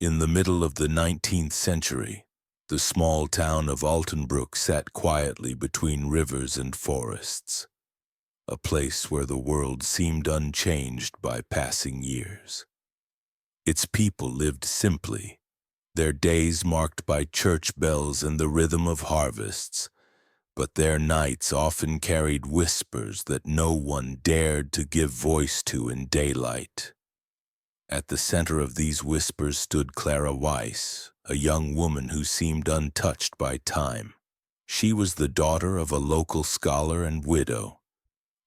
In the middle of the 19th century, the small town of Altenbroek sat quietly between rivers and forests, a place where the world seemed unchanged by passing years. Its people lived simply, their days marked by church bells and the rhythm of harvests, but their nights often carried whispers that no one dared to give voice to in daylight. At the center of these whispers stood Clara Weiss, a young woman who seemed untouched by time. She was the daughter of a local scholar and widow,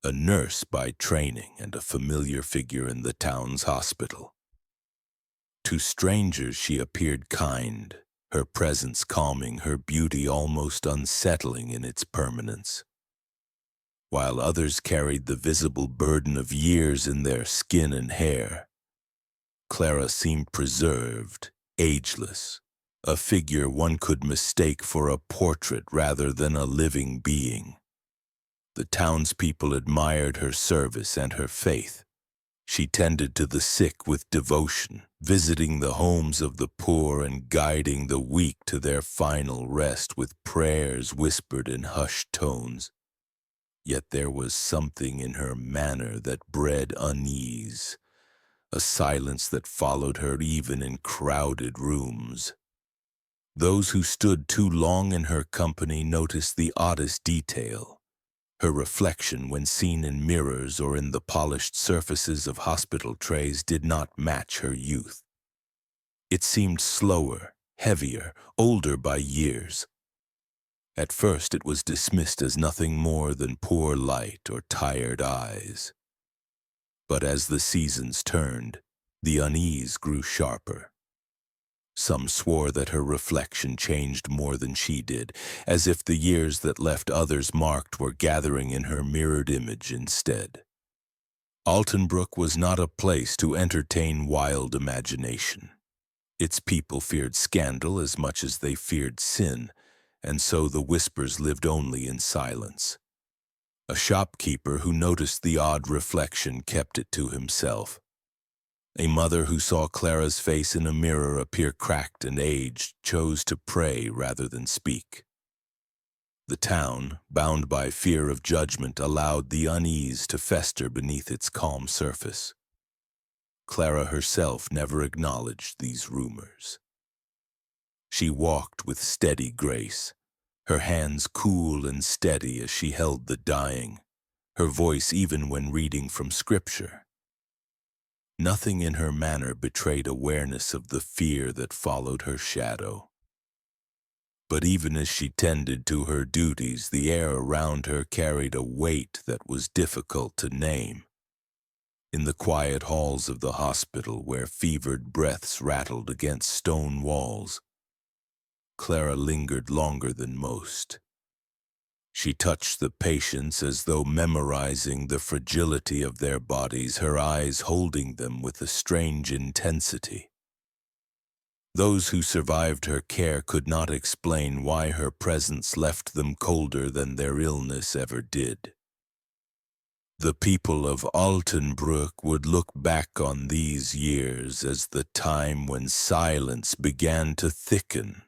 a nurse by training and a familiar figure in the town's hospital. To strangers she appeared kind, her presence calming, her beauty almost unsettling in its permanence. While others carried the visible burden of years in their skin and hair, Clara seemed preserved, ageless, a figure one could mistake for a portrait rather than a living being. The townspeople admired her service and her faith. She tended to the sick with devotion, visiting the homes of the poor and guiding the weak to their final rest with prayers whispered in hushed tones. Yet there was something in her manner that bred unease, a silence that followed her even in crowded rooms. Those who stood too long in her company noticed the oddest detail. Her reflection when seen in mirrors or in the polished surfaces of hospital trays did not match her youth. It seemed slower, heavier, older by years. At first it was dismissed as nothing more than poor light or tired eyes. But as the seasons turned, the unease grew sharper. Some swore that her reflection changed more than she did, as if the years that left others marked were gathering in her mirrored image instead. Altenbroek was not a place to entertain wild imagination. Its people feared scandal as much as they feared sin, and so the whispers lived only in silence. A shopkeeper who noticed the odd reflection kept it to himself. A mother who saw Clara's face in a mirror appear cracked and aged chose to pray rather than speak. The town, bound by fear of judgment, allowed the unease to fester beneath its calm surface. Clara herself never acknowledged these rumors. She walked with steady grace, her hands cool and steady as she held the dying, her voice even when reading from scripture. Nothing in her manner betrayed awareness of the fear that followed her shadow. But even as she tended to her duties, the air around her carried a weight that was difficult to name. In the quiet halls of the hospital, where fevered breaths rattled against stone walls, Clara lingered longer than most. She touched the patients as though memorizing the fragility of their bodies, her eyes holding them with a strange intensity. Those who survived her care could not explain why her presence left them colder than their illness ever did. The people of Altenbroek would look back on these years as the time when silence began to thicken,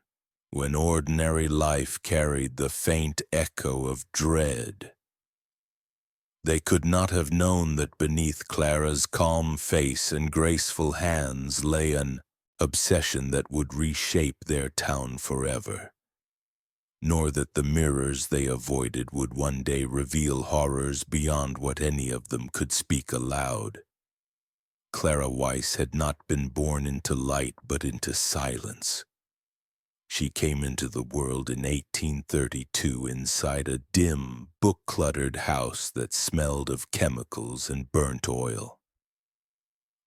when ordinary life carried the faint echo of dread. They could not have known that beneath Clara's calm face and graceful hands lay an obsession that would reshape their town forever, nor that the mirrors they avoided would one day reveal horrors beyond what any of them could speak aloud. Clara Weiss had not been born into light but into silence. She came into the world in 1832 inside a dim, book-cluttered house that smelled of chemicals and burnt oil.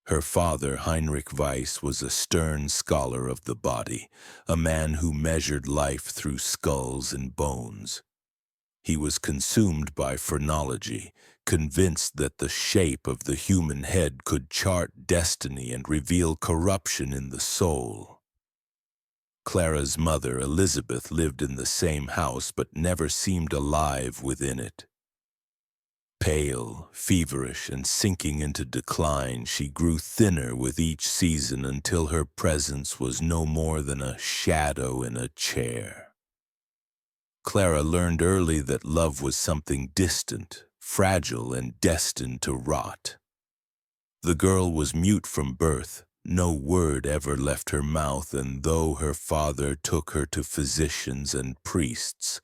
Her father, Heinrich Weiss, was a stern scholar of the body, a man who measured life through skulls and bones. He was consumed by phrenology, convinced that the shape of the human head could chart destiny and reveal corruption in the soul. Clara's mother, Elizabeth, lived in the same house but never seemed alive within it. Pale, feverish, and sinking into decline, she grew thinner with each season until her presence was no more than a shadow in a chair. Clara learned early that love was something distant, fragile, and destined to rot. The girl was mute from birth. No word ever left her mouth, and though her father took her to physicians and priests,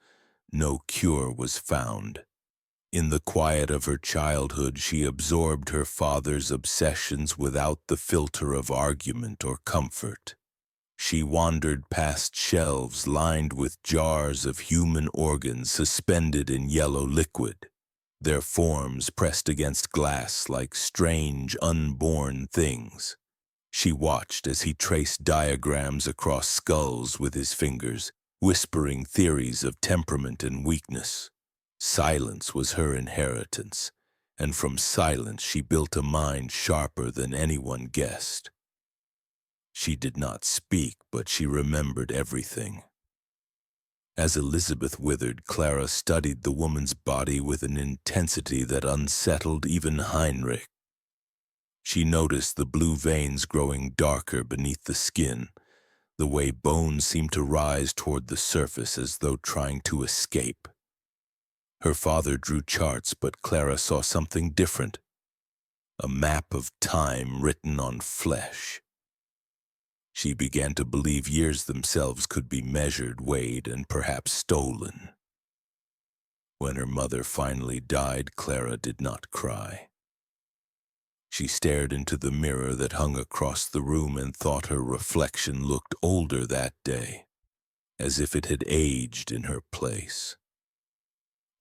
no cure was found. In the quiet of her childhood, she absorbed her father's obsessions without the filter of argument or comfort. She wandered past shelves lined with jars of human organs suspended in yellow liquid, their forms pressed against glass like strange, unborn things. She watched as he traced diagrams across skulls with his fingers, whispering theories of temperament and weakness. Silence was her inheritance, and from silence she built a mind sharper than anyone guessed. She did not speak, but she remembered everything. As Elizabeth withered, Clara studied the woman's body with an intensity that unsettled even Heinrich. She noticed the blue veins growing darker beneath the skin, the way bones seemed to rise toward the surface as though trying to escape. Her father drew charts, but Clara saw something different, a map of time written on flesh. She began to believe years themselves could be measured, weighed, and perhaps stolen. When her mother finally died, Clara did not cry. She stared into the mirror that hung across the room and thought her reflection looked older that day, as if it had aged in her place.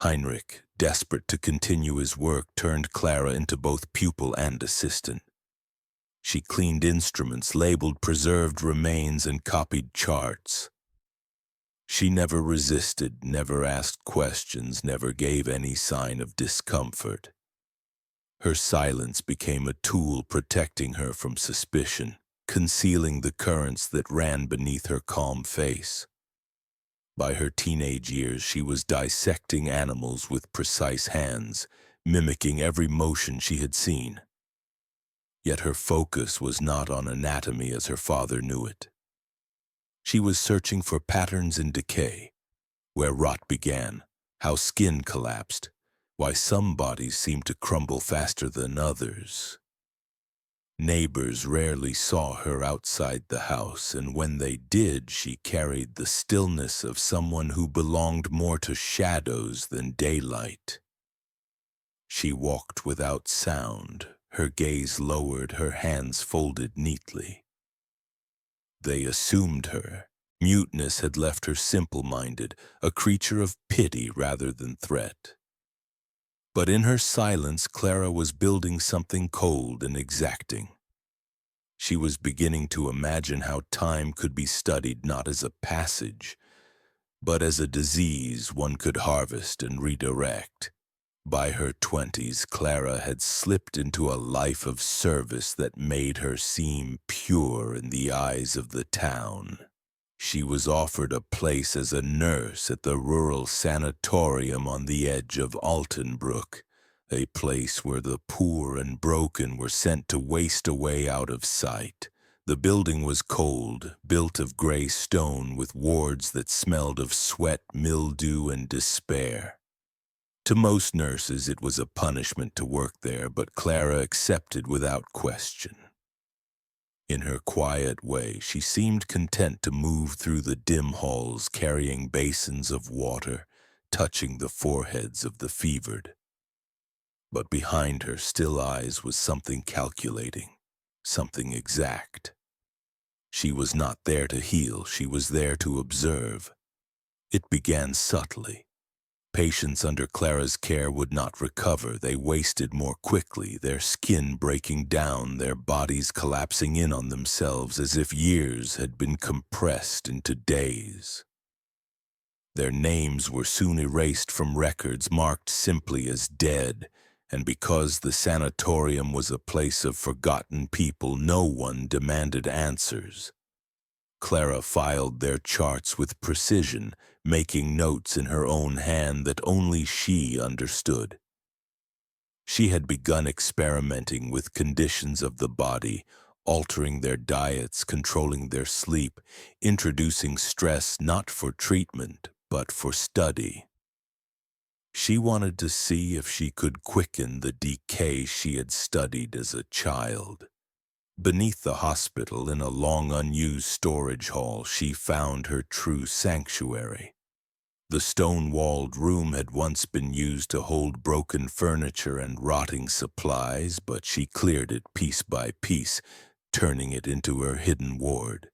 Heinrich, desperate to continue his work, turned Clara into both pupil and assistant. She cleaned instruments, labeled preserved remains, and copied charts. She never resisted, never asked questions, never gave any sign of discomfort. Her silence became a tool protecting her from suspicion, concealing the currents that ran beneath her calm face. By her teenage years, she was dissecting animals with precise hands, mimicking every motion she had seen. Yet her focus was not on anatomy as her father knew it. She was searching for patterns in decay, where rot began, how skin collapsed, why some bodies seemed to crumble faster than others. Neighbors rarely saw her outside the house, and when they did, she carried the stillness of someone who belonged more to shadows than daylight. She walked without sound, her gaze lowered, her hands folded neatly. They assumed her. Muteness had left her simple-minded, a creature of pity rather than threat. But in her silence, Clara was building something cold and exacting. She was beginning to imagine how time could be studied not as a passage, but as a disease one could harvest and redirect. By her 20s, Clara had slipped into a life of service that made her seem pure in the eyes of the town. She was offered a place as a nurse at the rural sanatorium on the edge of Altenbrook, a place where the poor and broken were sent to waste away out of sight. The building was cold, built of gray stone with wards that smelled of sweat, mildew, and despair. To most nurses, it was a punishment to work there, but Clara accepted without question. In her quiet way, she seemed content to move through the dim halls, carrying basins of water, touching the foreheads of the fevered. But behind her still eyes was something calculating, something exact. She was not there to heal, she was there to observe. It began subtly. Patients under Clara's care would not recover. They wasted more quickly, their skin breaking down, their bodies collapsing in on themselves as if years had been compressed into days. Their names were soon erased from records, marked simply as dead, and because the sanatorium was a place of forgotten people, no one demanded answers. Clara filed their charts with precision, making notes in her own hand that only she understood. She had begun experimenting with conditions of the body, altering their diets, controlling their sleep, introducing stress not for treatment, but for study. She wanted to see if she could quicken the decay she had studied as a child. Beneath the hospital, in a long unused storage hall, she found her true sanctuary. The stone-walled room had once been used to hold broken furniture and rotting supplies, but she cleared it piece by piece, turning it into her hidden ward.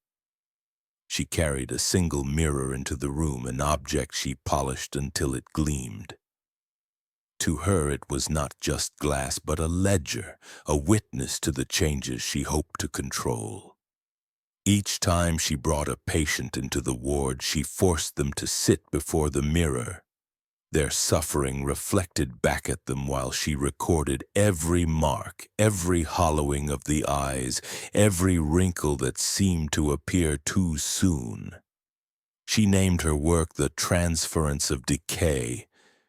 She carried a single mirror into the room, an object she polished until it gleamed. To her it was not just glass, but a ledger, a witness to the changes she hoped to control. Each time she brought a patient into the ward, she forced them to sit before the mirror. Their suffering reflected back at them while she recorded every mark, every hollowing of the eyes, every wrinkle that seemed to appear too soon. She named her work the transference of decay.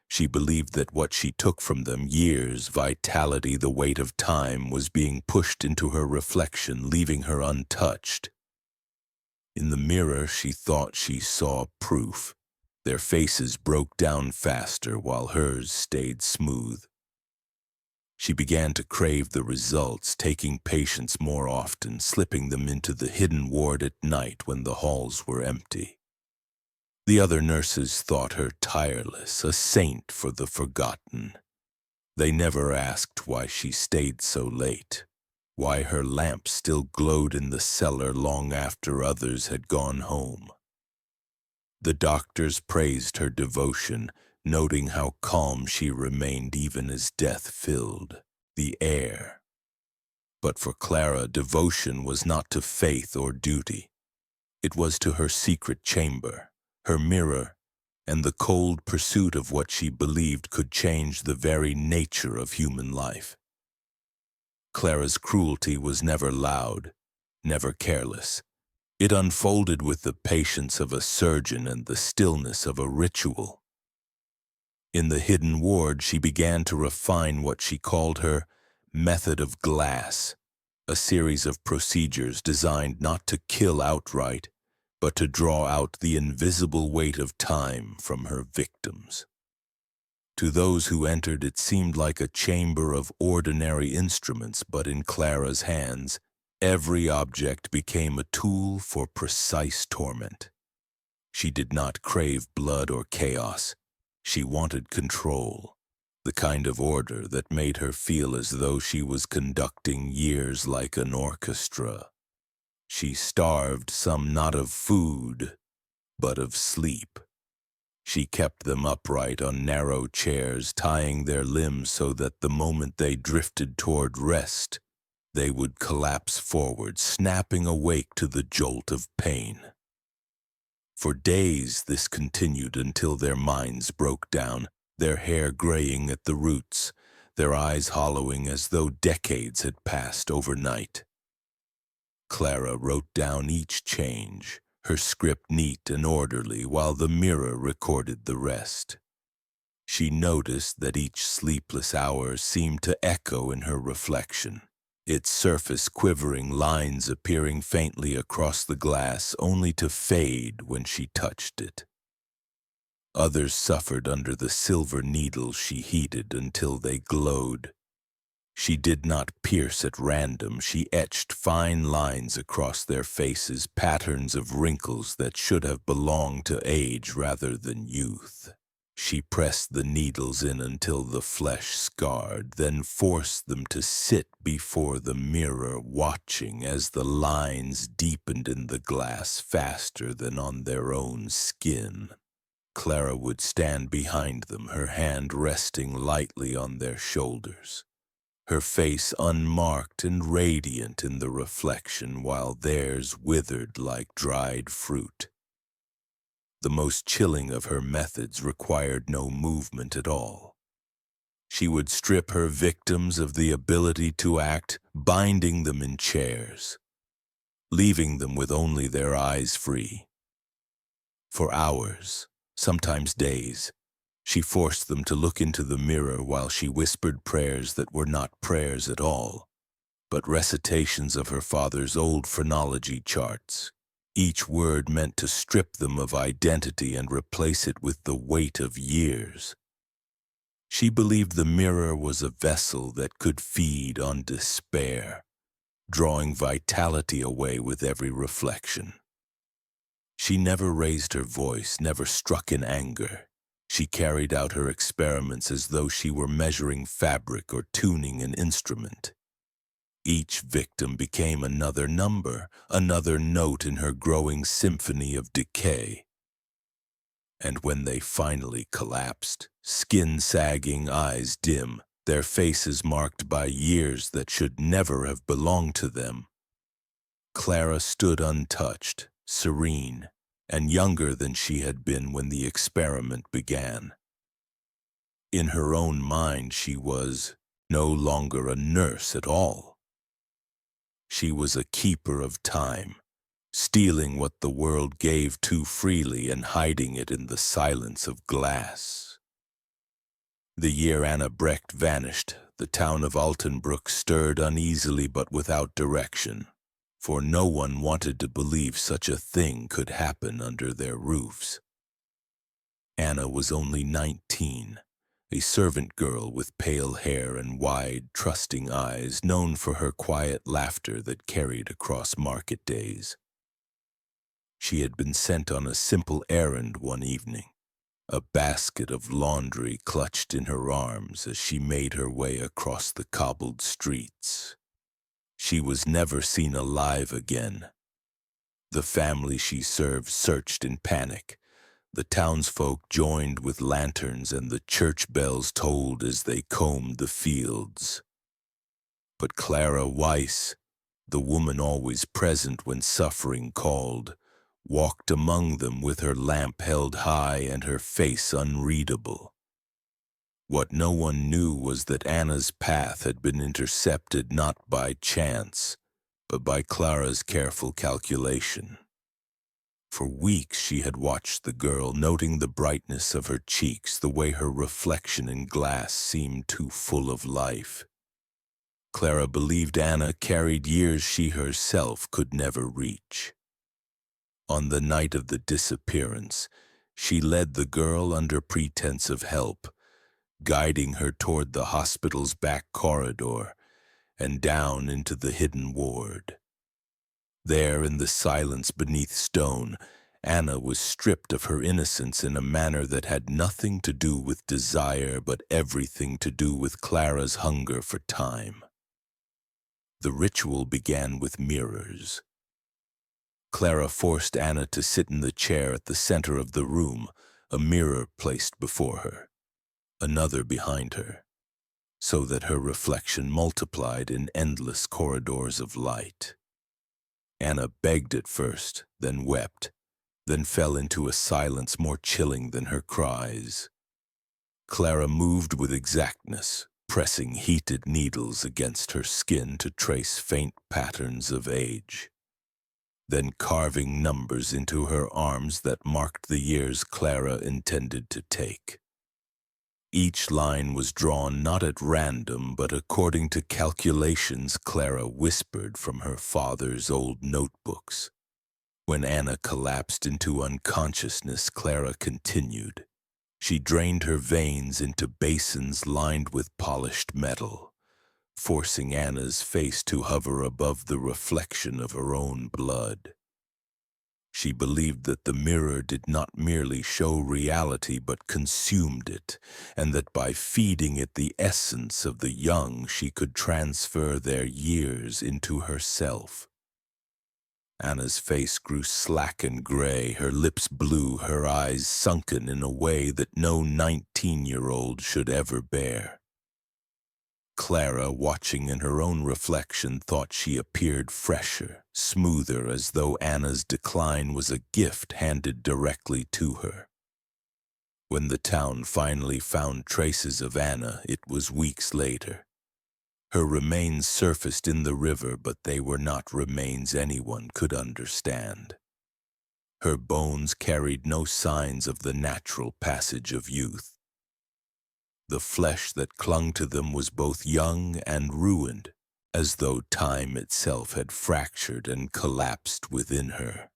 She believed that what she took from them, years, vitality, the weight of time, was being pushed into her reflection, leaving her untouched. In the mirror, she thought she saw proof. Their faces broke down faster while hers stayed smooth. She began to crave the results, taking patients more often, slipping them into the hidden ward at night when the halls were empty. The other nurses thought her tireless, a saint for the forgotten. They never asked why she stayed so late, why her lamp still glowed in the cellar long after others had gone home. The doctors praised her devotion, noting how calm she remained even as death filled the air. But for Clara, devotion was not to faith or duty. It was to her secret chamber, her mirror, and the cold pursuit of what she believed could change the very nature of human life. Clara's cruelty was never loud, never careless. It unfolded with the patience of a surgeon and the stillness of a ritual. In the hidden ward, she began to refine what she called her method of glass, a series of procedures designed not to kill outright, but to draw out the invisible weight of time from her victims. To those who entered, it seemed like a chamber of ordinary instruments, but in Clara's hands, every object became a tool for precise torment. She did not crave blood or chaos. She wanted control, the kind of order that made her feel as though she was conducting years like an orchestra. She starved some not of food, but of sleep. She kept them upright on narrow chairs, tying their limbs so that the moment they drifted toward rest, they would collapse forward, snapping awake to the jolt of pain. For days this continued until their minds broke down, their hair graying at the roots, their eyes hollowing as though decades had passed overnight. Clara wrote down each change, her script neat and orderly, while the mirror recorded the rest. She noticed that each sleepless hour seemed to echo in her reflection, its surface quivering, lines appearing faintly across the glass only to fade when she touched it. Others suffered under the silver needles she heated until they glowed. She did not pierce at random. She etched fine lines across their faces, patterns of wrinkles that should have belonged to age rather than youth. She pressed the needles in until the flesh scarred, then forced them to sit before the mirror, watching as the lines deepened in the glass faster than on their own skin. Clara would stand behind them, her hand resting lightly on their shoulders, her face unmarked and radiant in the reflection, while theirs withered like dried fruit. The most chilling of her methods required no movement at all. She would strip her victims of the ability to act, binding them in chairs, leaving them with only their eyes free. For hours, sometimes days, She forced them to look into the mirror while she whispered prayers that were not prayers at all, but recitations of her father's old phrenology charts. Each word meant to strip them of identity and replace it with the weight of years. She believed the mirror was a vessel that could feed on despair, drawing vitality away with every reflection. She never raised her voice, never struck in anger. She carried out her experiments as though she were measuring fabric or tuning an instrument. Each victim became another number, another note in her growing symphony of decay. And when they finally collapsed, skin sagging, eyes dim, their faces marked by years that should never have belonged to them, Clara stood untouched, serene, and younger than she had been when the experiment began. In her own mind, she was no longer a nurse at all. She was a keeper of time, stealing what the world gave too freely and hiding it in the silence of glass. The year Anna Brecht vanished, the town of Altenbrook stirred uneasily but without direction, for no one wanted to believe such a thing could happen under their roofs. Anna was only 19, a servant girl with pale hair and wide, trusting eyes, known for her quiet laughter that carried across market days. She had been sent on a simple errand one evening, a basket of laundry clutched in her arms as she made her way across the cobbled streets. She was never seen alive again. The family she served searched in panic. The townsfolk joined with lanterns and the church bells tolled as they combed the fields. But Clara Weiss, the woman always present when suffering called, walked among them with her lamp held high and her face unreadable. What no one knew was that Anna's path had been intercepted not by chance, but by Clara's careful calculation. For weeks she had watched the girl, noting the brightness of her cheeks, the way her reflection in glass seemed too full of life. Clara believed Anna carried years she herself could never reach. On the night of the disappearance, she led the girl under pretense of help, guiding her toward the hospital's back corridor and down into the hidden ward. There, in the silence beneath stone, Anna was stripped of her innocence in a manner that had nothing to do with desire but everything to do with Clara's hunger for time. The ritual began with mirrors. Clara forced Anna to sit in the chair at the center of the room, a mirror placed before her, another behind her, so that her reflection multiplied in endless corridors of light. Anna begged at first, then wept, then fell into a silence more chilling than her cries. Clara moved with exactness, pressing heated needles against her skin to trace faint patterns of age, then carving numbers into her arms that marked the years Clara intended to take. Each line was drawn not at random, but according to calculations Clara whispered from her father's old notebooks. When Anna collapsed into unconsciousness, Clara continued. She drained her veins into basins lined with polished metal, forcing Anna's face to hover above the reflection of her own blood. She believed that the mirror did not merely show reality but consumed it, and that by feeding it the essence of the young she could transfer their years into herself. Anna's face grew slack and gray, her lips blue, her eyes sunken in a way that no 19-year-old should ever bear. Clara, watching in her own reflection, thought she appeared fresher, smoother, as though Anna's decline was a gift handed directly to her. When the town finally found traces of Anna, it was weeks later. Her remains surfaced in the river, but they were not remains anyone could understand. Her bones carried no signs of the natural passage of youth. The flesh that clung to them was both young and ruined, as though time itself had fractured and collapsed within her.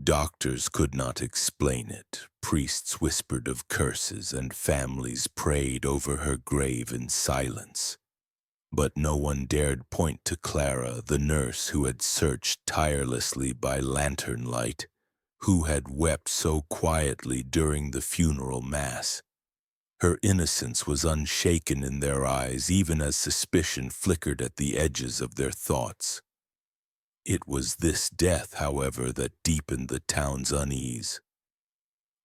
Doctors could not explain it. Priests whispered of curses, and families prayed over her grave in silence. But no one dared point to Clara, the nurse who had searched tirelessly by lantern light, who had wept so quietly during the funeral mass. Her innocence was unshaken in their eyes, even as suspicion flickered at the edges of their thoughts. It was this death, however, that deepened the town's unease.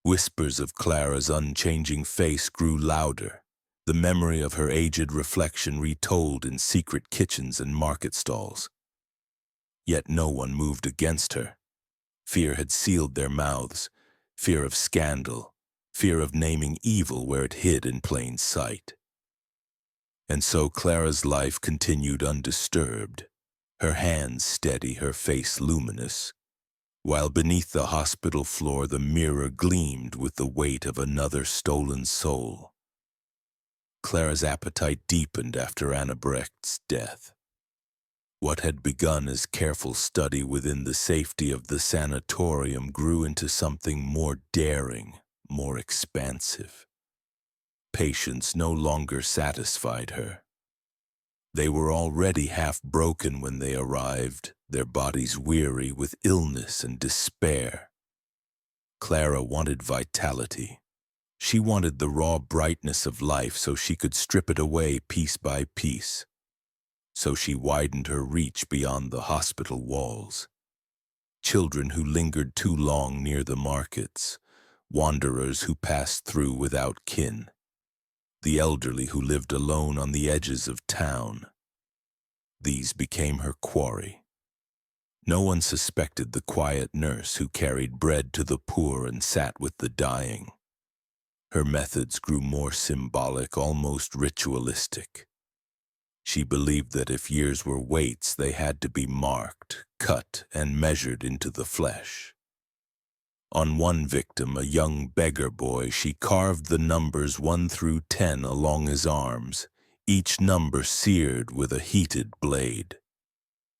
Whispers of Clara's unchanging face grew louder, the memory of her aged reflection retold in secret kitchens and market stalls. Yet no one moved against her. Fear had sealed their mouths, fear of scandal, fear of naming evil where it hid in plain sight. And so Clara's life continued undisturbed, her hands steady, her face luminous, while beneath the hospital floor the mirror gleamed with the weight of another stolen soul. Clara's appetite deepened after Anna Brecht's death. What had begun as careful study within the safety of the sanatorium grew into something more daring, more expansive. Patients no longer satisfied her. They were already half broken when they arrived, their bodies weary with illness and despair. Clara wanted vitality. She wanted the raw brightness of life so she could strip it away piece by piece. So she widened her reach beyond the hospital walls. Children who lingered too long near the markets, wanderers who passed through without kin, the elderly who lived alone on the edges of town. These became her quarry. No one suspected the quiet nurse who carried bread to the poor and sat with the dying. Her methods grew more symbolic, almost ritualistic. She believed that if years were weights, they had to be marked, cut, and measured into the flesh. On one victim, a young beggar boy, she carved the numbers 1 through 10 along his arms, each number seared with a heated blade.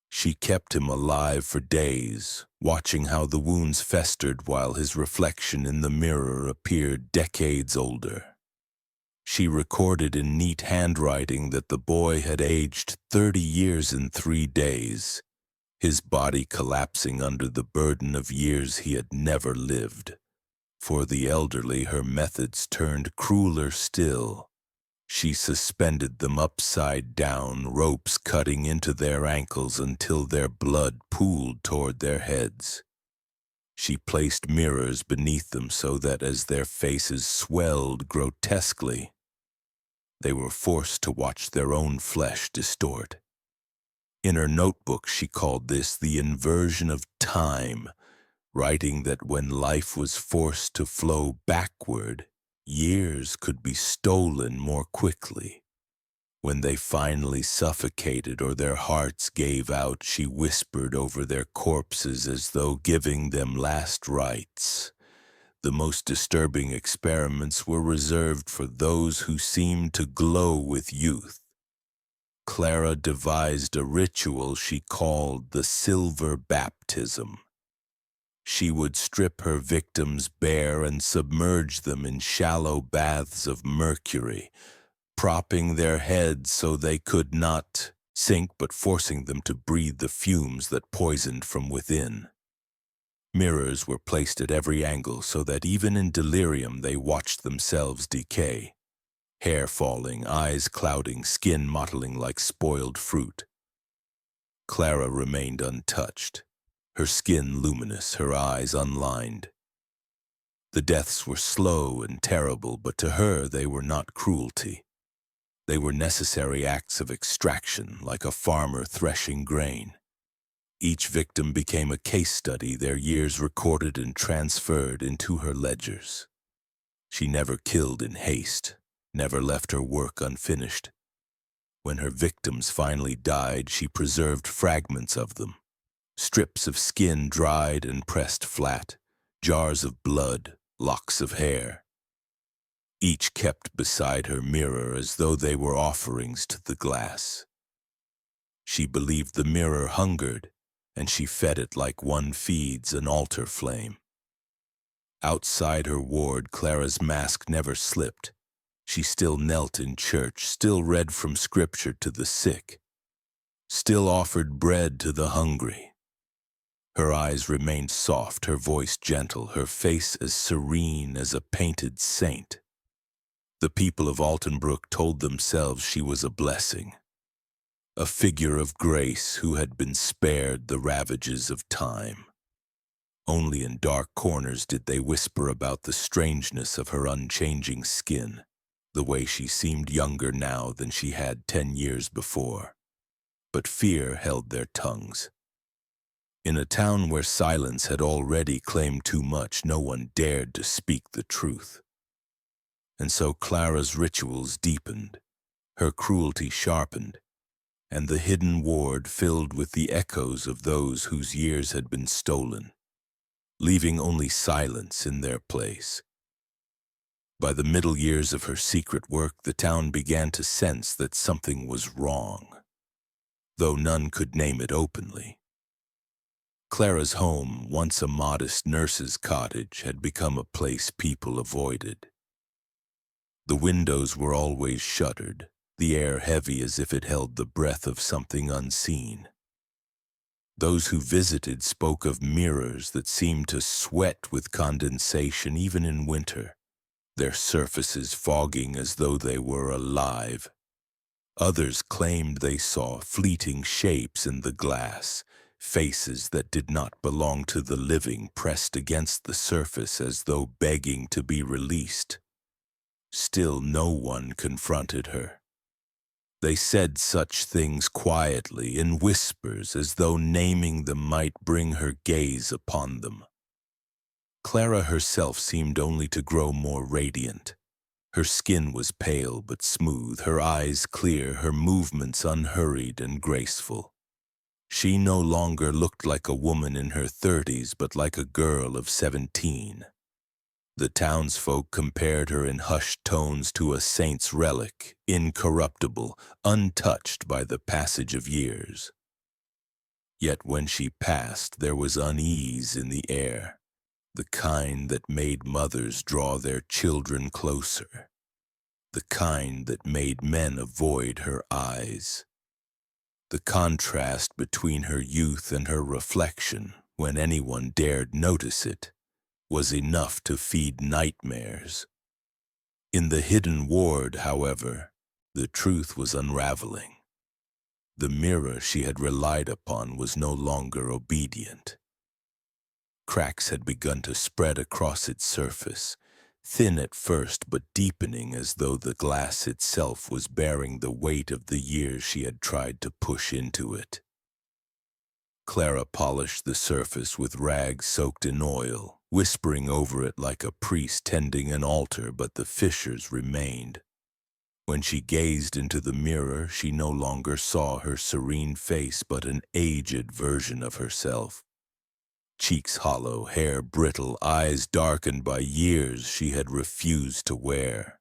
She kept him alive for days, watching how the wounds festered while his reflection in the mirror appeared decades older. She recorded in neat handwriting that the boy had aged 30 years in 3 days, his body collapsing under the burden of years he had never lived. For the elderly, her methods turned crueler still. She suspended them upside down, ropes cutting into their ankles until their blood pooled toward their heads. She placed mirrors beneath them so that as their faces swelled grotesquely, they were forced to watch their own flesh distort. In her notebook, she called this the inversion of time, writing that when life was forced to flow backward, years could be stolen more quickly. When they finally suffocated or their hearts gave out, she whispered over their corpses as though giving them last rites. The most disturbing experiments were reserved for those who seemed to glow with youth. Clara devised a ritual she called the silver baptism. She would strip her victims bare and submerge them in shallow baths of mercury, propping their heads so they could not sink but forcing them to breathe the fumes that poisoned from within. Mirrors were placed at every angle so that even in delirium they watched themselves decay. Hair falling, eyes clouding, skin mottling like spoiled fruit. Clara remained untouched, her skin luminous, her eyes unlined. The deaths were slow and terrible, but to her they were not cruelty. They were necessary acts of extraction, like a farmer threshing grain. Each victim became a case study, their years recorded and transferred into her ledgers. She never killed in haste, never left her work unfinished. When her victims finally died, she preserved fragments of them, strips of skin dried and pressed flat, jars of blood, locks of hair. each kept beside her mirror as though they were offerings to the glass. She believed the mirror hungered, and she fed it like one feeds an altar flame. Outside her ward, Clara's mask never slipped. She still knelt in church, still read from scripture to the sick, still offered bread to the hungry. Her eyes remained soft, her voice gentle, her face as serene as a painted saint. The people of Altenbrook told themselves she was a blessing, a figure of grace who had been spared the ravages of time. Only in dark corners did they whisper about the strangeness of her unchanging skin, the way she seemed younger now than she had 10 years before. But fear held their tongues. In a town where silence had already claimed too much, no one dared to speak the truth. And so Clara's rituals deepened, her cruelty sharpened, and the hidden ward filled with the echoes of those whose years had been stolen, leaving only silence in their place. By the middle years of her secret work, the town began to sense that something was wrong, though none could name it openly. Clara's home, once a modest nurse's cottage, had become a place people avoided. The windows were always shuttered, the air heavy as if it held the breath of something unseen. Those who visited spoke of mirrors that seemed to sweat with condensation even in winter, their surfaces fogging as though they were alive. Others claimed they saw fleeting shapes in the glass, faces that did not belong to the living pressed against the surface as though begging to be released. Still no one confronted her. They said such things quietly, in whispers, as though naming them might bring her gaze upon them. Clara herself seemed only to grow more radiant. Her skin was pale but smooth, her eyes clear, her movements unhurried and graceful. She no longer looked like a woman in her 30s, but like a girl of 17. The townsfolk compared her in hushed tones to a saint's relic, incorruptible, untouched by the passage of years. Yet when she passed, there was unease in the air, the kind that made mothers draw their children closer, the kind that made men avoid her eyes. The contrast between her youth and her reflection, when anyone dared notice it, was enough to feed nightmares. In the hidden ward, however, the truth was unraveling. The mirror she had relied upon was no longer obedient. Cracks had begun to spread across its surface, thin at first but deepening as though the glass itself was bearing the weight of the years she had tried to push into it. Clara polished the surface with rags soaked in oil, whispering over it like a priest tending an altar, but the fissures remained. When she gazed into the mirror, she no longer saw her serene face, but an aged version of herself. Cheeks hollow, hair brittle, eyes darkened by years she had refused to wear.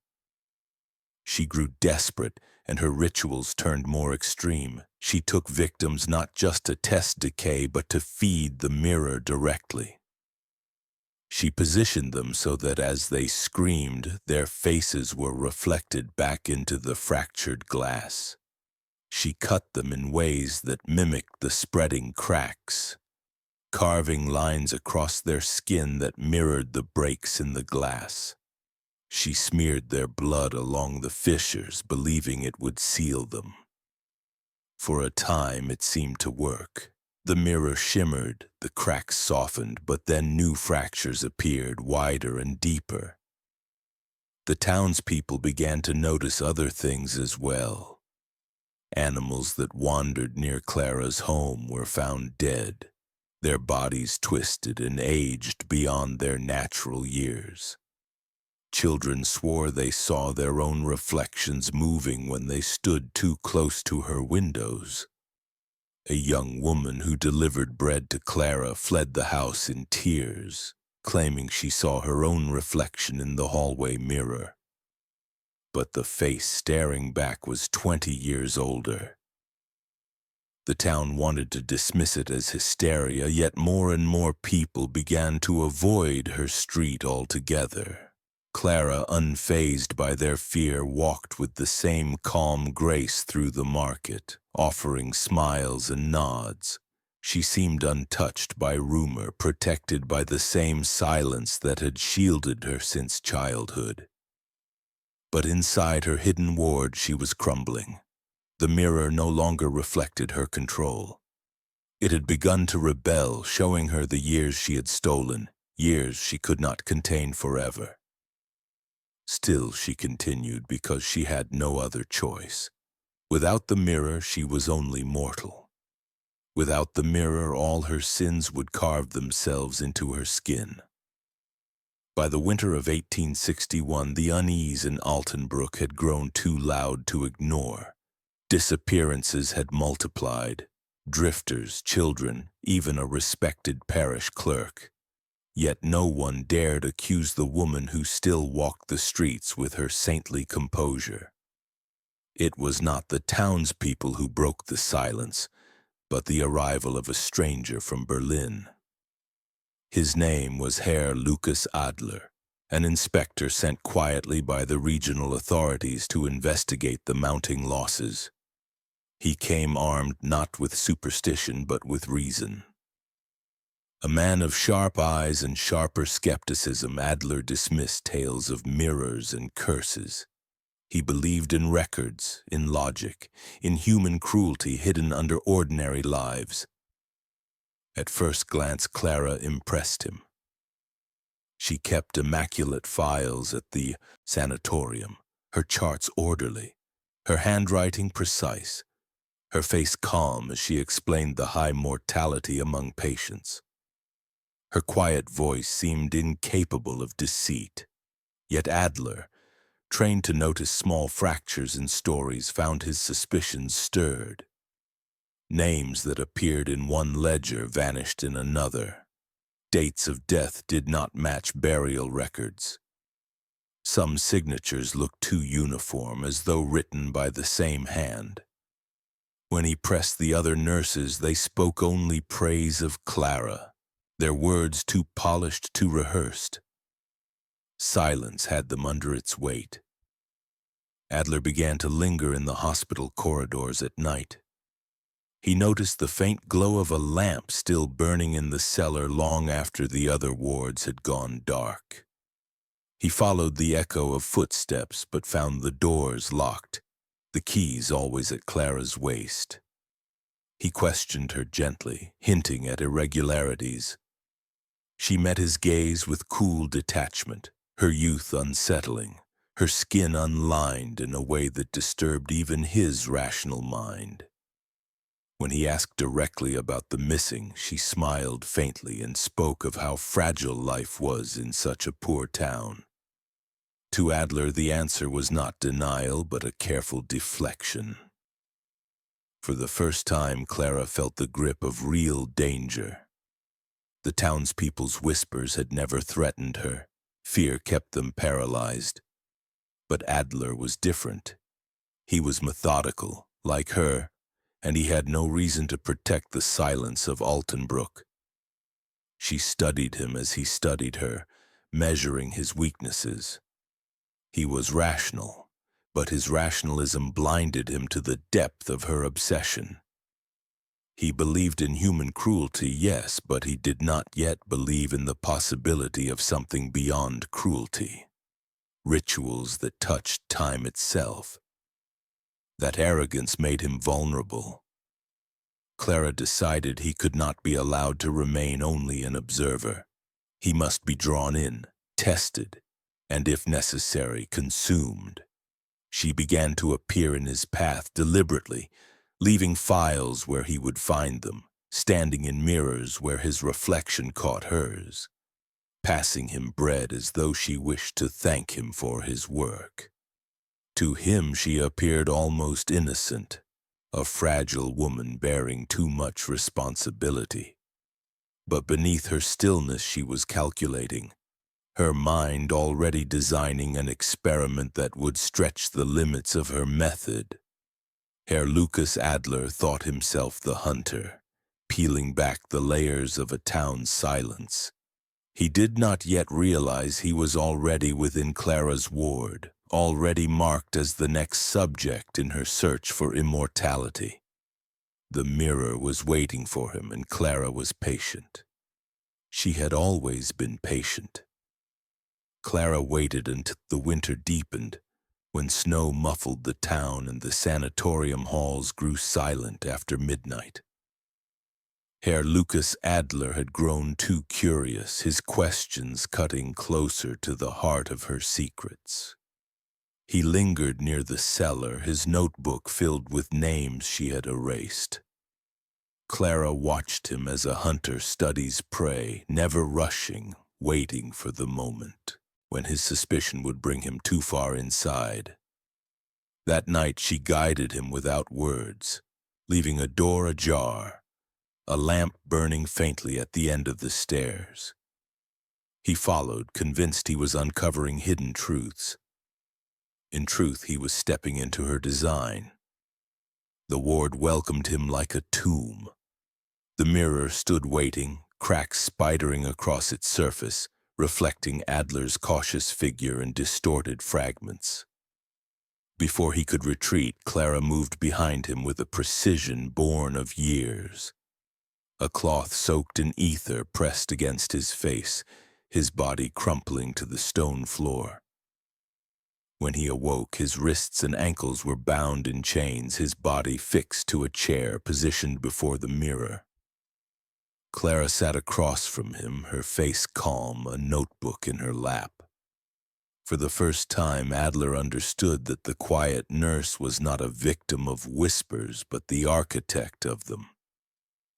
She grew desperate, and her rituals turned more extreme. She took victims not just to test decay, but to feed the mirror directly. She positioned them so that as they screamed, their faces were reflected back into the fractured glass. She cut them in ways that mimicked the spreading cracks, carving lines across their skin that mirrored the breaks in the glass. She smeared their blood along the fissures, believing it would seal them. For a time it seemed to work. The mirror shimmered, the cracks softened, but then new fractures appeared, wider and deeper. The townspeople began to notice other things as well. Animals that wandered near Clara's home were found dead, their bodies twisted and aged beyond their natural years. Children swore they saw their own reflections moving when they stood too close to her windows. A young woman who delivered bread to Clara fled the house in tears, claiming she saw her own reflection in the hallway mirror. but the face staring back was 20 years older. The town wanted to dismiss it as hysteria, yet more and more people began to avoid her street altogether. Clara, unfazed by their fear, walked with the same calm grace through the market, offering smiles and nods. She seemed untouched by rumor, protected by the same silence that had shielded her since childhood. But inside her hidden ward she was crumbling. The mirror no longer reflected her control. It had begun to rebel, showing her the years she had stolen, years she could not contain forever. Still she continued because she had no other choice. Without the mirror, she was only mortal. Without the mirror, all her sins would carve themselves into her skin. By the winter of 1861, the unease in Altenbrook had grown too loud to ignore. Disappearances had multiplied. Drifters, children, even a respected parish clerk. Yet no one dared accuse the woman who still walked the streets with her saintly composure. It was not the townspeople who broke the silence, but the arrival of a stranger from Berlin. His name was Herr Lucas Adler, an inspector sent quietly by the regional authorities to investigate the mounting losses. He came armed not with superstition but with reason. A man of sharp eyes and sharper skepticism, Adler dismissed tales of mirrors and curses. He believed in records, in logic, in human cruelty hidden under ordinary lives. At first glance, Clara impressed him. She kept immaculate files at the sanatorium, her charts orderly, her handwriting precise, her face calm as she explained the high mortality among patients. Her quiet voice seemed incapable of deceit. Yet Adler, trained to notice small fractures in stories, found his suspicions stirred. Names that appeared in one ledger vanished in another. Dates of death did not match burial records. Some signatures looked too uniform, as though written by the same hand. When he pressed the other nurses, they spoke only praise of Clara, their words too polished, too rehearsed. Silence had them under its weight. Adler began to linger in the hospital corridors at night. He noticed the faint glow of a lamp still burning in the cellar long after the other wards had gone dark. He followed the echo of footsteps but found the doors locked, the keys always at Clara's waist. He questioned her gently, hinting at irregularities. She met his gaze with cool detachment, her youth unsettling, her skin unlined in a way that disturbed even his rational mind. When he asked directly about the missing, she smiled faintly and spoke of how fragile life was in such a poor town. To Adler, the answer was not denial, but a careful deflection. For the first time, Clara felt the grip of real danger. The townspeople's whispers had never threatened her. Fear kept them paralyzed. But Adler was different. He was methodical, like her, and he had no reason to protect the silence of Altenbrook. She studied him as he studied her, measuring his weaknesses. He was rational, but his rationalism blinded him to the depth of her obsession. He believed in human cruelty, yes, but he did not yet believe in the possibility of something beyond cruelty. Rituals that touched time itself. That arrogance made him vulnerable. Clara decided he could not be allowed to remain only an observer. He must be drawn in, tested, and if necessary, consumed. She began to appear in his path deliberately, leaving files where he would find them, standing in mirrors where his reflection caught hers, passing him bread as though she wished to thank him for his work. To him she appeared almost innocent, a fragile woman bearing too much responsibility. But beneath her stillness she was calculating. her mind already designing an experiment that would stretch the limits of her method. Herr Lucas Adler thought himself the hunter, peeling back the layers of a town's silence. He did not yet realize he was already within Clara's ward, already marked as the next subject in her search for immortality. The mirror was waiting for him, and Clara was patient. She had always been patient. Clara waited until the winter deepened, when snow muffled the town and the sanatorium halls grew silent after midnight. Herr Lucas Adler had grown too curious, his questions cutting closer to the heart of her secrets. He lingered near the cellar, his notebook filled with names she had erased. Clara watched him as a hunter studies prey, never rushing, waiting for the moment when his suspicion would bring him too far inside. That night she guided him without words, leaving a door ajar, a lamp burning faintly at the end of the stairs. He followed, convinced he was uncovering hidden truths. In truth, he was stepping into her design. The ward welcomed him like a tomb. The mirror stood waiting, cracks spidering across its surface, reflecting Adler's cautious figure in distorted fragments. Before he could retreat, Clara moved behind him with a precision born of years. A cloth soaked in ether pressed against his face, his body crumpling to the stone floor. When he awoke, his wrists and ankles were bound in chains, his body fixed to a chair positioned before the mirror. Clara sat across from him, her face calm, a notebook in her lap. For the first time, Adler understood that the quiet nurse was not a victim of whispers, but the architect of them.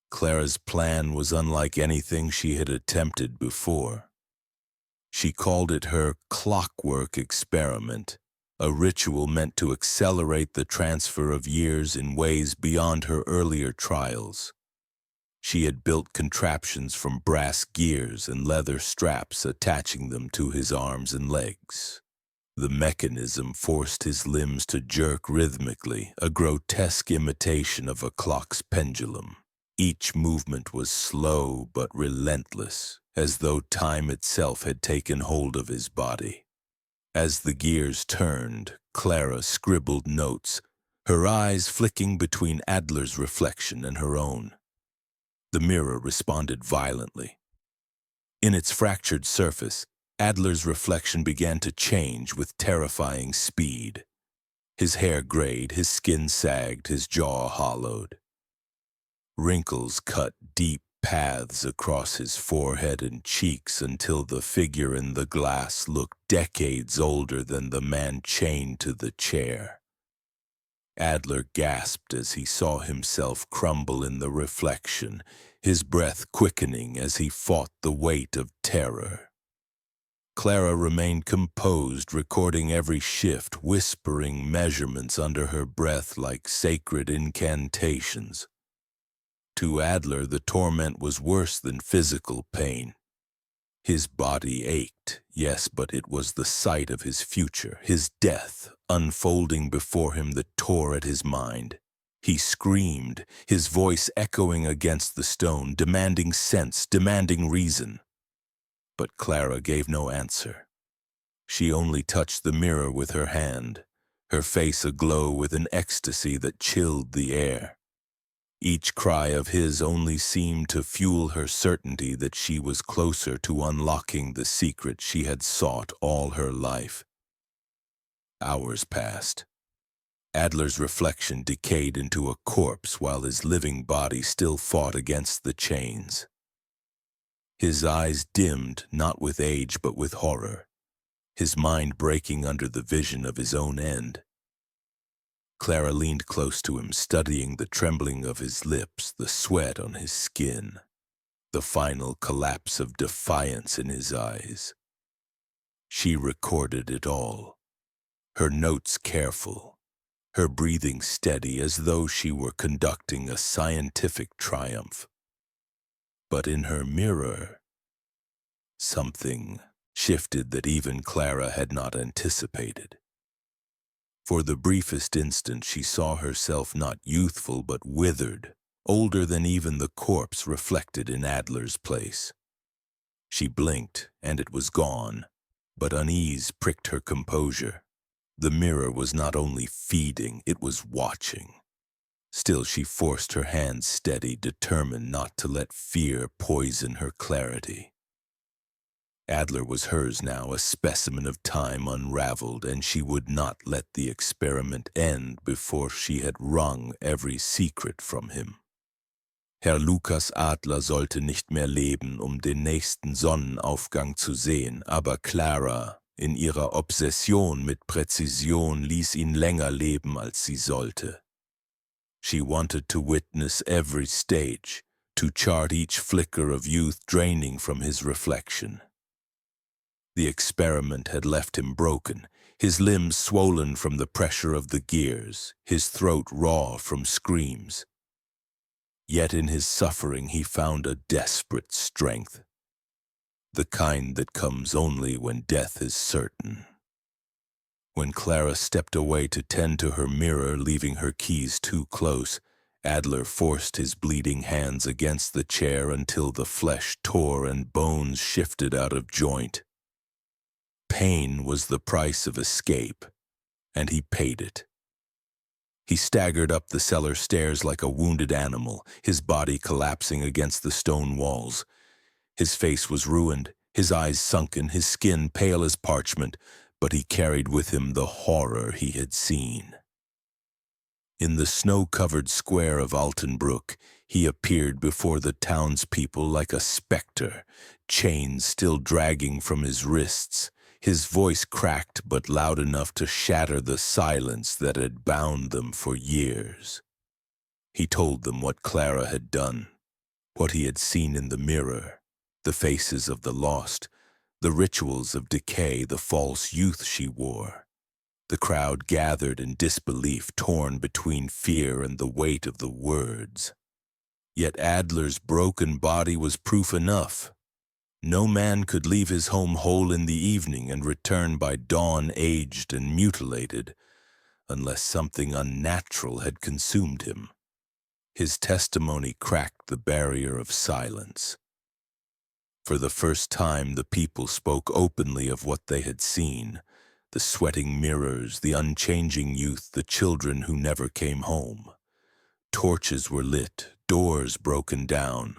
Clara's plan was unlike anything she had attempted before. She called it her clockwork experiment, a ritual meant to accelerate the transfer of years in ways beyond her earlier trials. She had built contraptions from brass gears and leather straps, attaching them to his arms and legs. The mechanism forced his limbs to jerk rhythmically, a grotesque imitation of a clock's pendulum. Each movement was slow but relentless, as though time itself had taken hold of his body. As the gears turned, Clara scribbled notes, her eyes flicking between Adler's reflection and her own. The mirror responded violently. In its fractured surface, Adler's reflection began to change with terrifying speed. His hair grayed, his skin sagged, his jaw hollowed. Wrinkles cut deep paths across his forehead and cheeks until the figure in the glass looked decades older than the man chained to the chair. Adler gasped as he saw himself crumble in the reflection, his breath quickening as he fought the weight of terror. Clara remained composed, recording every shift, whispering measurements under her breath like sacred incantations. To Adler, the torment was worse than physical pain. His body ached, yes, but it was the sight of his future, his death, unfolding before him that tore at his mind. He screamed, his voice echoing against the stone, demanding sense, demanding reason. But Clara gave no answer. She only touched the mirror with her hand, her face aglow with an ecstasy that chilled the air. Each cry of his only seemed to fuel her certainty that she was closer to unlocking the secret she had sought all her life. Hours passed. Adler's reflection decayed into a corpse while his living body still fought against the chains. His eyes dimmed, not with age but with horror, his mind breaking under the vision of his own end. Clara leaned close to him, studying the trembling of his lips, the sweat on his skin, the final collapse of defiance in his eyes. She recorded it all, her notes careful, her breathing steady as though she were conducting a scientific triumph. But in her mirror, something shifted that even Clara had not anticipated. For the briefest instant she saw herself not youthful but withered, older than even the corpse reflected in Adler's place. She blinked, and it was gone, but unease pricked her composure. The mirror was not only feeding, it was watching. Still she forced her hands steady, determined not to let fear poison her clarity. Adler was hers now, a specimen of time unraveled, and she would not let the experiment end before she had wrung every secret from him. Herr Lukas Adler sollte nicht mehr leben, den nächsten Sonnenaufgang zu sehen, aber Clara, in ihrer Obsession mit Präzision, ließ ihn länger leben, als sie sollte. She wanted to witness every stage, to chart each flicker of youth draining from his reflection. The experiment had left him broken, his limbs swollen from the pressure of the gears, his throat raw from screams. Yet in his suffering he found a desperate strength, the kind that comes only when death is certain. When Clara stepped away to tend to her mirror, leaving her keys too close, Adler forced his bleeding hands against the chair until the flesh tore and bones shifted out of joint. Pain was the price of escape, and he paid it. He staggered up the cellar stairs like a wounded animal, his body collapsing against the stone walls. His face was ruined, his eyes sunken, his skin pale as parchment, but he carried with him the horror he had seen. In the snow-covered square of Altenbruck, he appeared before the townspeople like a specter, chains still dragging from his wrists. His voice cracked but loud enough to shatter the silence that had bound them for years. He told them what Clara had done, what he had seen in the mirror, the faces of the lost, the rituals of decay, the false youth she wore. The crowd gathered in disbelief, torn between fear and the weight of the words. Yet Adler's broken body was proof enough. No man could leave his home whole in the evening and return by dawn aged and mutilated, unless something unnatural had consumed him. His testimony cracked the barrier of silence. For the first time, the people spoke openly of what they had seen, the sweating mirrors, the unchanging youth, the children who never came home. Torches were lit, doors broken down.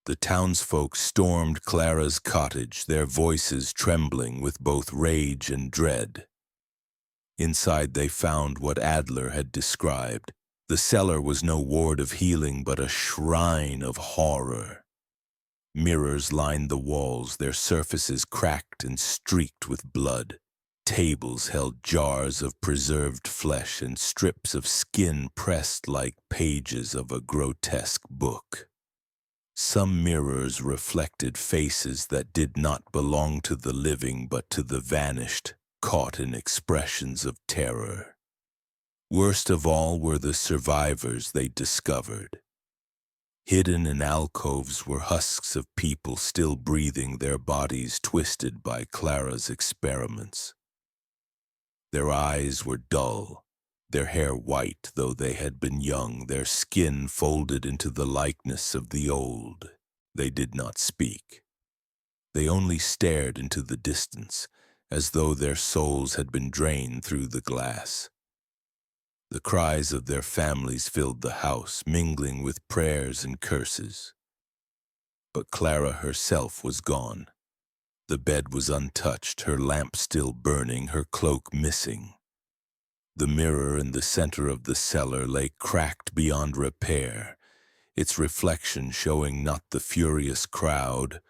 The townsfolk stormed Clara's cottage, their voices trembling with both rage and dread. Inside they found what Adler had described. The cellar was no ward of healing, but a shrine of horror. Mirrors lined the walls, their surfaces cracked and streaked with blood. Tables held jars of preserved flesh and strips of skin pressed like pages of a grotesque book. Some mirrors reflected faces that did not belong to the living but to the vanished, caught in expressions of terror. Worst of all were the survivors they discovered. Hidden in alcoves were husks of people still breathing, their bodies twisted by Clara's experiments. Their eyes were dull, their hair white though they had been young, their skin folded into the likeness of the old. They did not speak. They only stared into the distance, as though their souls had been drained through the glass. The cries of their families filled the house, mingling with prayers and curses. But Clara herself was gone. The bed was untouched, her lamp still burning, her cloak missing. The mirror in the center of the cellar lay cracked beyond repair, its reflection showing not the furious crowd,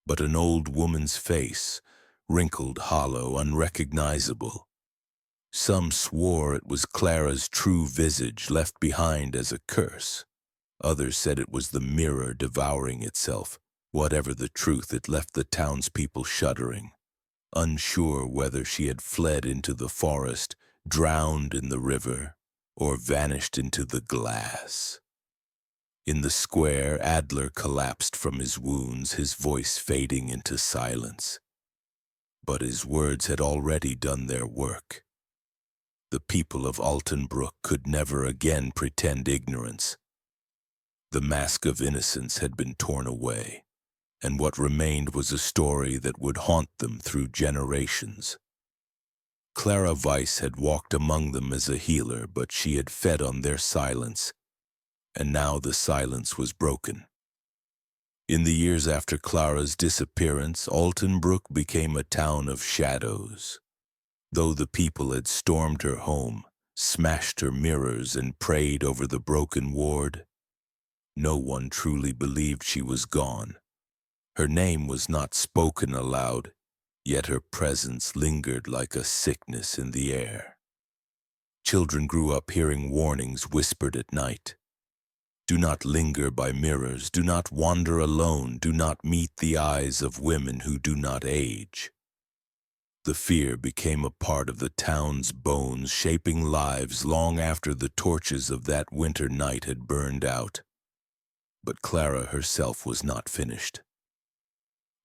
but an old woman's face, wrinkled, hollow, unrecognizable. Some swore it was Clara's true visage left behind as a curse. Others said it was the mirror devouring itself. Whatever the truth, it left the townspeople shuddering, unsure whether she had fled into the forest, drowned in the river, or vanished into the glass. In the square, Adler collapsed from his wounds, his voice fading into silence. But his words had already done their work. The people of Altenbrook could never again pretend ignorance. The mask of innocence had been torn away, and what remained was a story that would haunt them through generations. Clara Weiss had walked among them as a healer, but she had fed on their silence, and now the silence was broken. In the years after Clara's disappearance, Altenbrook became a town of shadows. Though the people had stormed her home, smashed her mirrors, and prayed over the broken ward, no one truly believed she was gone. Her name was not spoken aloud, yet her presence lingered like a sickness in the air. Children grew up hearing warnings whispered at night. Do not linger by mirrors, do not wander alone, do not meet the eyes of women who do not age. The fear became a part of the town's bones, shaping lives long after the torches of that winter night had burned out. But Clara herself was not finished.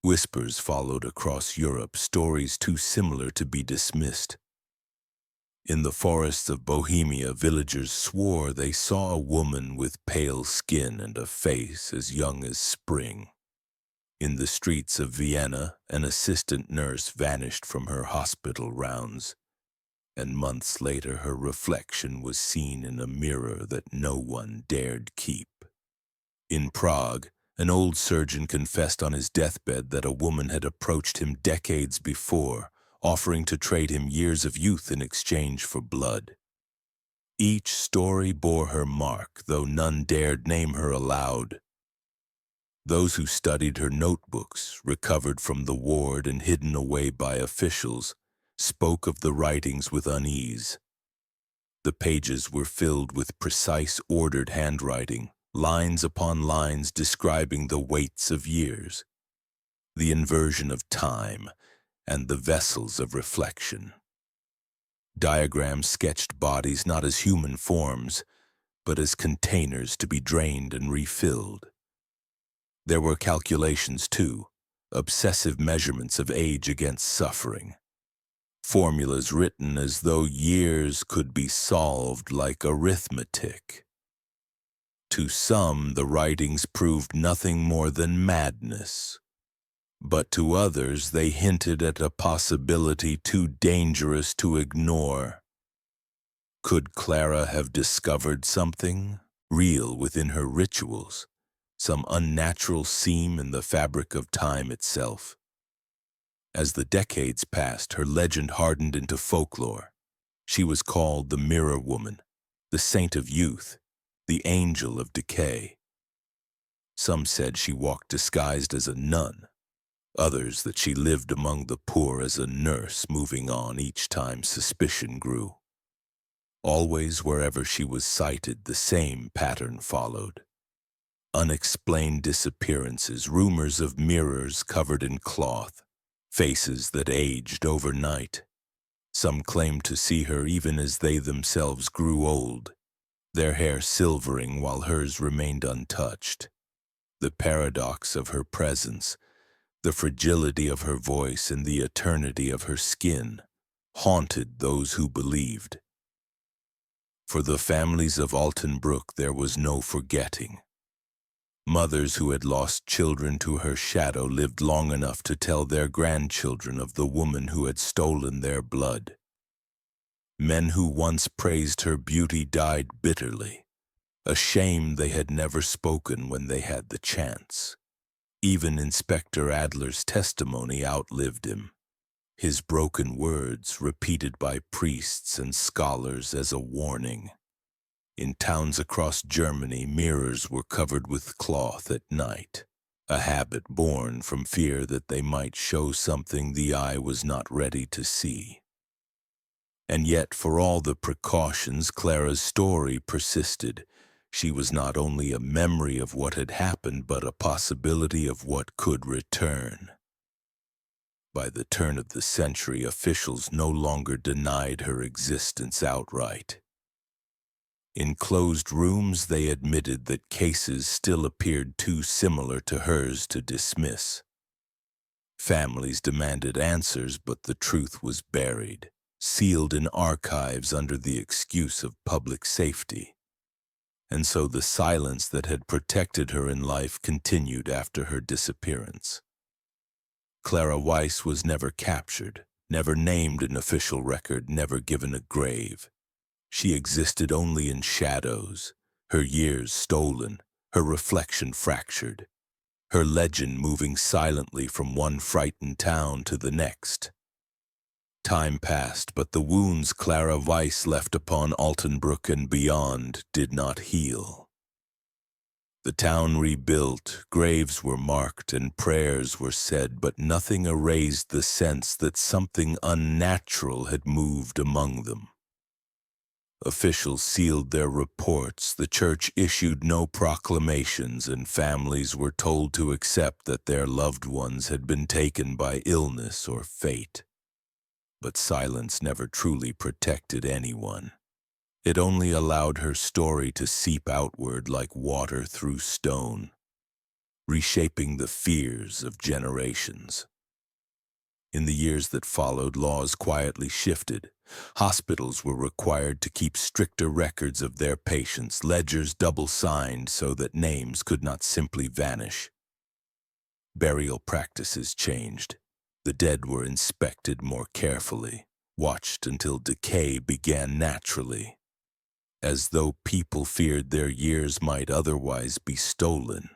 Whispers followed across Europe, stories too similar to be dismissed. In the forests of Bohemia, villagers swore they saw a woman with pale skin and a face as young as spring. In the streets of Vienna, an assistant nurse vanished from her hospital rounds, and months later her reflection was seen in a mirror that no one dared keep. In Prague, an old surgeon confessed on his deathbed that a woman had approached him decades before, offering to trade him years of youth in exchange for blood. Each story bore her mark, though none dared name her aloud. Those who studied her notebooks, recovered from the ward and hidden away by officials, spoke of the writings with unease. The pages were filled with precise, ordered handwriting, lines upon lines describing the weights of years, the inversion of time, and the vessels of reflection. Diagrams sketched bodies not as human forms, but as containers to be drained and refilled. There were calculations, too, obsessive measurements of age against suffering. Formulas written as though years could be solved like arithmetic. To some, the writings proved nothing more than madness. But to others, they hinted at a possibility too dangerous to ignore. Could Clara have discovered something real within her rituals, some unnatural seam in the fabric of time itself? As the decades passed, her legend hardened into folklore. She was called the Mirror Woman, the Saint of Youth, the Angel of Decay. Some said she walked disguised as a nun, others that she lived among the poor as a nurse, moving on each time suspicion grew. Always wherever she was sighted, the same pattern followed. Unexplained disappearances, rumors of mirrors covered in cloth, faces that aged overnight. Some claimed to see her even as they themselves grew old, their hair silvering while hers remained untouched. The paradox of her presence, the fragility of her voice, and the eternity of her skin haunted those who believed. For the families of Altenbrook there was no forgetting. Mothers who had lost children to her shadow lived long enough to tell their grandchildren of the woman who had stolen their blood. Men who once praised her beauty died bitterly, a shame they had never spoken when they had the chance. Even Inspector Adler's testimony outlived him, his broken words repeated by priests and scholars as a warning. In towns across Germany, mirrors were covered with cloth at night, a habit born from fear that they might show something the eye was not ready to see. And yet, for all the precautions, Clara's story persisted. She was not only a memory of what had happened, but a possibility of what could return. By the turn of the century, officials no longer denied her existence outright. In closed rooms, they admitted that cases still appeared too similar to hers to dismiss. Families demanded answers, but the truth was buried, sealed in archives under the excuse of public safety. And so the silence that had protected her in life continued after her disappearance. Clara Weiss was never captured, never named in official record, never given a grave. She existed only in shadows, her years stolen, her reflection fractured, her legend moving silently from one frightened town to the next. Time passed, but the wounds Clara Weiss left upon Altenbrook and beyond did not heal. The town rebuilt, graves were marked, and prayers were said, but nothing erased the sense that something unnatural had moved among them. Officials sealed their reports, the church issued no proclamations, and families were told to accept that their loved ones had been taken by illness or fate. But silence never truly protected anyone. It only allowed her story to seep outward like water through stone, reshaping the fears of generations. In the years that followed, laws quietly shifted. Hospitals were required to keep stricter records of their patients, ledgers double-signed so that names could not simply vanish. Burial practices changed. The dead were inspected more carefully, watched until decay began naturally, as though people feared their years might otherwise be stolen.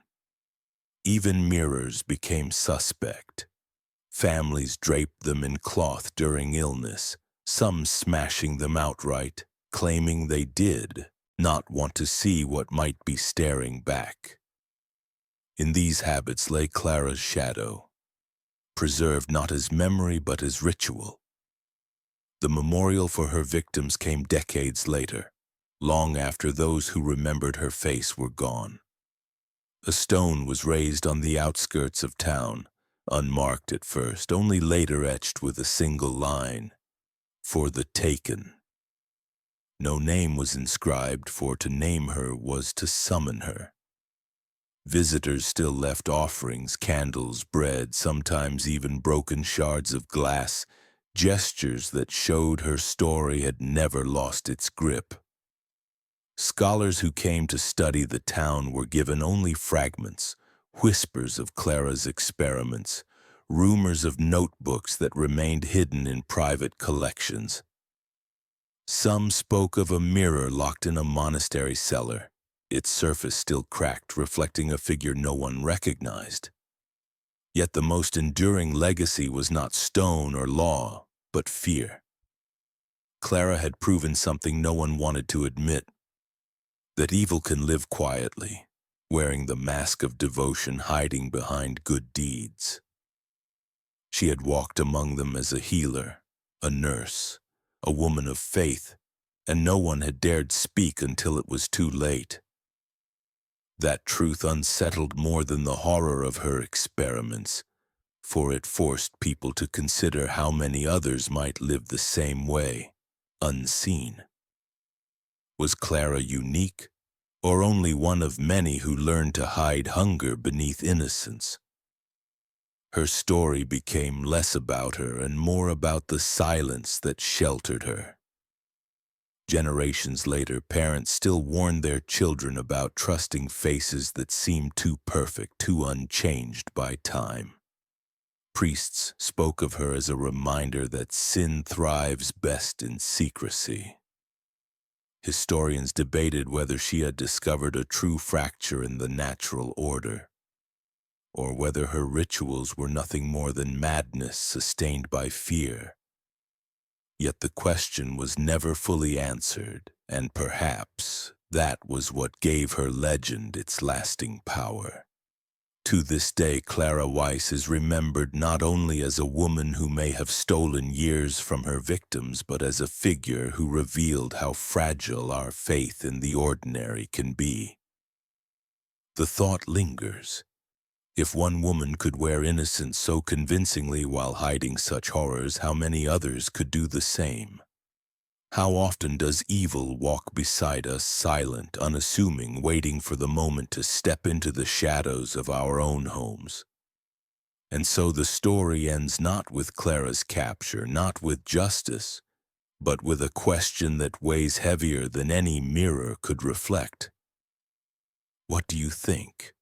Even mirrors became suspect. Families draped them in cloth during illness, some smashing them outright, claiming they did not want to see what might be staring back. In these habits lay Clara's shadow, preserved not as memory but as ritual. The memorial for her victims came decades later, long after those who remembered her face were gone. A stone was raised on the outskirts of town, unmarked at first, only later etched with a single line, "For the taken." No name was inscribed, for to name her was to summon her. Visitors still left offerings, candles, bread, sometimes even broken shards of glass, gestures that showed her story had never lost its grip. Scholars who came to study the town were given only fragments, whispers of Clara's experiments, rumors of notebooks that remained hidden in private collections. Some spoke of a mirror locked in a monastery cellar, its surface still cracked, reflecting a figure no one recognized. Yet the most enduring legacy was not stone or law, but fear. Clara had proven something no one wanted to admit, that evil can live quietly, wearing the mask of devotion, hiding behind good deeds. She had walked among them as a healer, a nurse, a woman of faith, and no one had dared speak until it was too late. That truth unsettled more than the horror of her experiments, for it forced people to consider how many others might live the same way, unseen. Was Clara unique, or only one of many who learned to hide hunger beneath innocence? Her story became less about her and more about the silence that sheltered her. Generations later, parents still warned their children about trusting faces that seemed too perfect, too unchanged by time. Priests spoke of her as a reminder that sin thrives best in secrecy. Historians debated whether she had discovered a true fracture in the natural order, or whether her rituals were nothing more than madness sustained by fear. Yet the question was never fully answered, and perhaps that was what gave her legend its lasting power. To this day, Clara Weiss is remembered not only as a woman who may have stolen years from her victims, but as a figure who revealed how fragile our faith in the ordinary can be. The thought lingers. If one woman could wear innocence so convincingly while hiding such horrors, how many others could do the same? How often does evil walk beside us, silent, unassuming, waiting for the moment to step into the shadows of our own homes? And so the story ends not with Clara's capture, not with justice, but with a question that weighs heavier than any mirror could reflect. What do you think?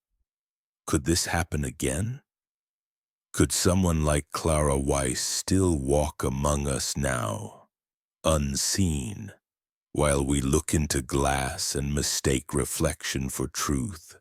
Could this happen again? Could someone like Clara Weiss still walk among us now, unseen, while we look into glass and mistake reflection for truth?